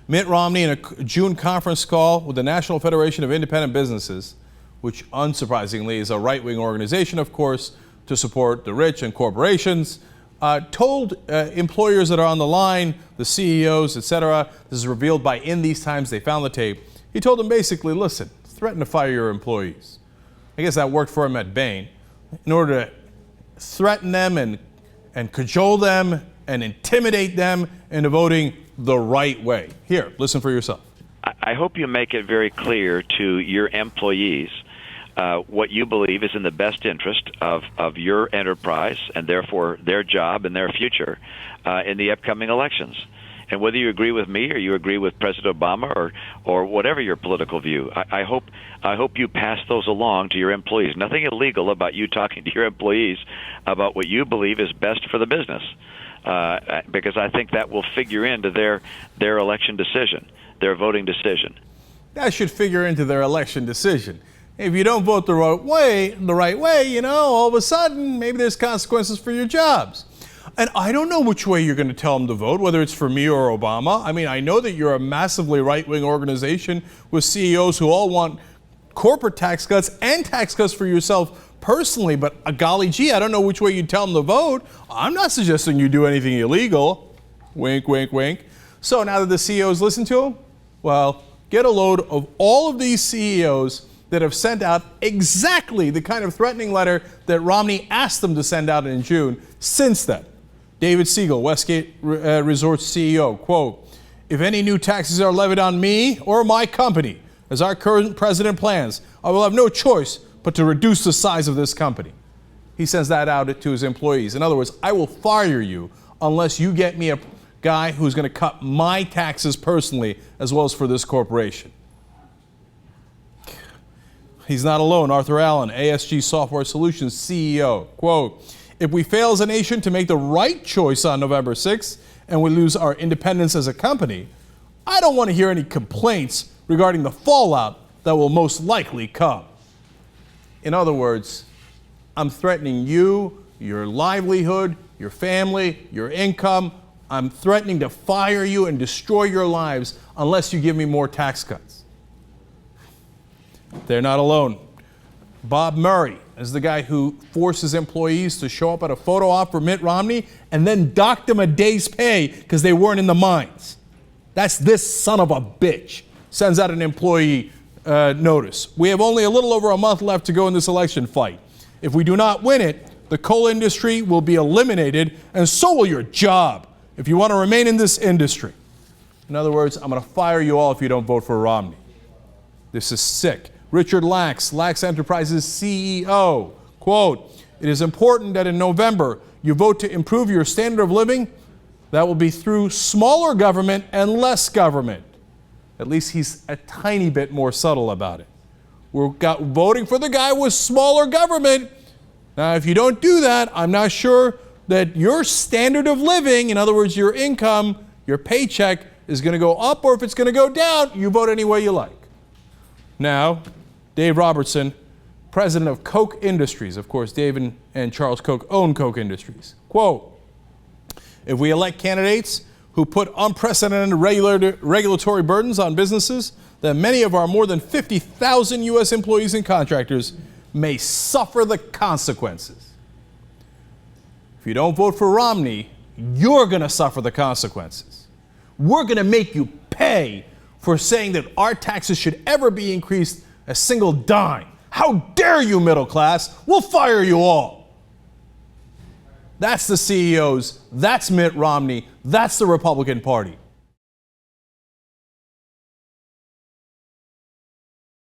Mitt Romney in a June conference call with the National Federation of Independent Businesses, which unsurprisingly is a right-wing organization, of course, to support the rich and corporations, told employers that are on the line, the CEOs, etc., this is revealed by In These Times, they found the tape. He told them basically, listen, threaten to fire your employees. I guess that worked for him at Bain. In order to threaten them and cajole them and intimidate them into voting the right way. Here, listen for yourself. I hope you make it very clear to your employees what you believe is in the best interest of your enterprise and therefore their job and their future in the upcoming elections. And whether you agree with me or you agree with President Obama or whatever your political view, I hope you pass those along to your employees. Nothing illegal about you talking to your employees about what you believe is best for the business, because I think that will figure into their election decision, their voting decision. That should figure into their election decision. If you don't vote the right way, you know, all of a sudden, maybe there's consequences for your jobs. And I don't know which way you're going to tell them to vote, whether it's for me or Obama. I mean, I know that you're a massively right-wing organization with CEOs who all want corporate tax cuts and tax cuts for yourself personally, but golly gee, I don't know which way you tell them to vote. I'm not suggesting you do anything illegal. Wink, wink, wink. So now that the CEOs listen to him, well, get a load of all of these CEOs that have sent out exactly the kind of threatening letter that Romney asked them to send out in June since then. David Siegel, Westgate Resorts CEO, quote, "If any new taxes are levied on me or my company, as our current president plans, I will have no choice but to reduce the size of this company." He sends that out to his employees. In other words, I will fire you unless you get me a guy who's going to cut my taxes personally as well as for this corporation. He's not alone. Arthur Allen, ASG Software Solutions CEO, quote, "If we fail as a nation to make the right choice on November 6th and we lose our independence as a company, I don't want to hear any complaints regarding the fallout that will most likely come." In other words, I'm threatening you, your livelihood, your family, your income. I'm threatening to fire you and destroy your lives unless you give me more tax cuts. They're not alone. Bob Murray is the guy who forces employees to show up at a photo op for Mitt Romney and then dock them a day's pay because they weren't in the mines. That's this son of a bitch. Sends out an employee notice. "We have only a little over a month left to go in this election fight. If we do not win it, the coal industry will be eliminated and so will your job if you want to remain in this industry." In other words, I'm going to fire you all if you don't vote for Romney. This is sick. Richard Lax Enterprises CEO, quote, "It is important that in November you vote to improve your standard of living. That will be through smaller government and less government." At least he's a tiny bit more subtle about it. We're voting for the guy with smaller government. Now, if you don't do that, I'm not sure that your standard of living, in other words, your income, your paycheck, is going to go up, or if it's going to go down, you vote any way you like. Now, Dave Robertson, president of Koch Industries. Of course, Dave and Charles Koch own Koch Industries. Quote, "If we elect candidates who put unprecedented regulatory burdens on businesses, then many of our more than 50,000 U.S. employees and contractors may suffer the consequences." If you don't vote for Romney, you're going to suffer the consequences. We're going to make you pay for saying that our taxes should ever be increased a single dime. How dare you, middle class? We'll fire you all. That's the CEOs. That's Mitt Romney. That's the Republican Party.